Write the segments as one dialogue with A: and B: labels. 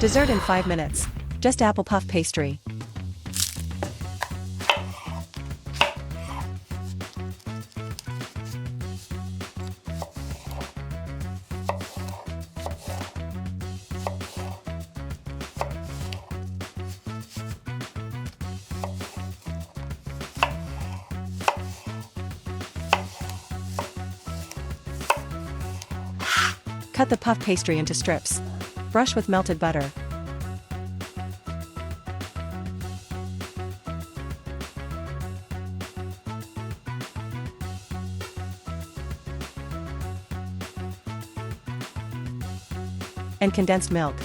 A: Dessert in 5 minutes. Just apple puff pastry. Cut the puff pastry into strips. Brush with melted butter. And condensed milk.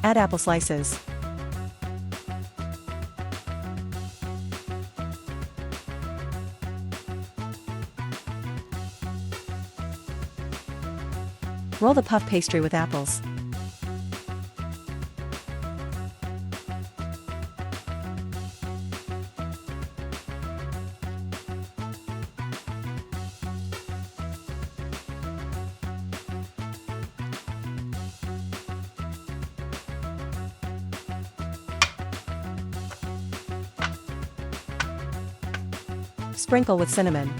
A: Add apple slices. Roll the puff pastry with apples. Sprinkle with cinnamon.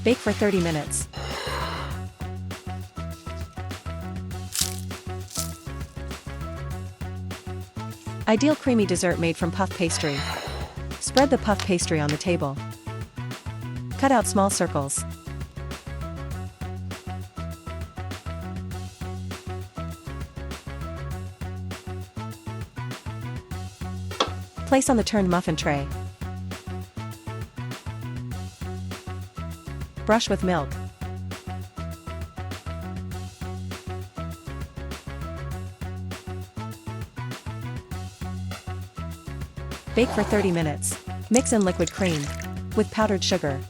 A: Bake for 30 minutes. Ideal creamy dessert made from puff pastry. Spread the puff pastry on the table. Cut out small circles. Place on the turned muffin tray. Brush with milk. Bake for 30 minutes. Mix in liquid cream with powdered sugar.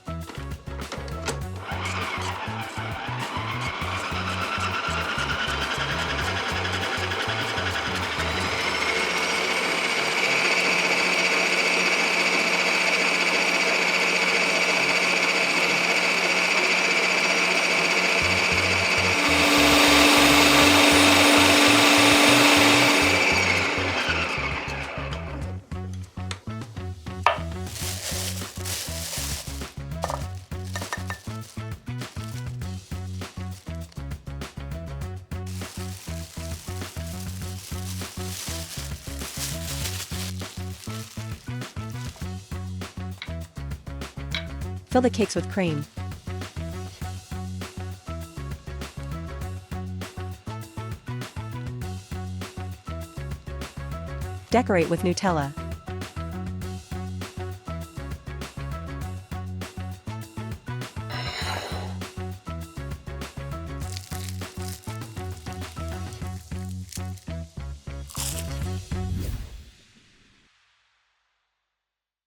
A: Fill the cakes with cream. Decorate with Nutella.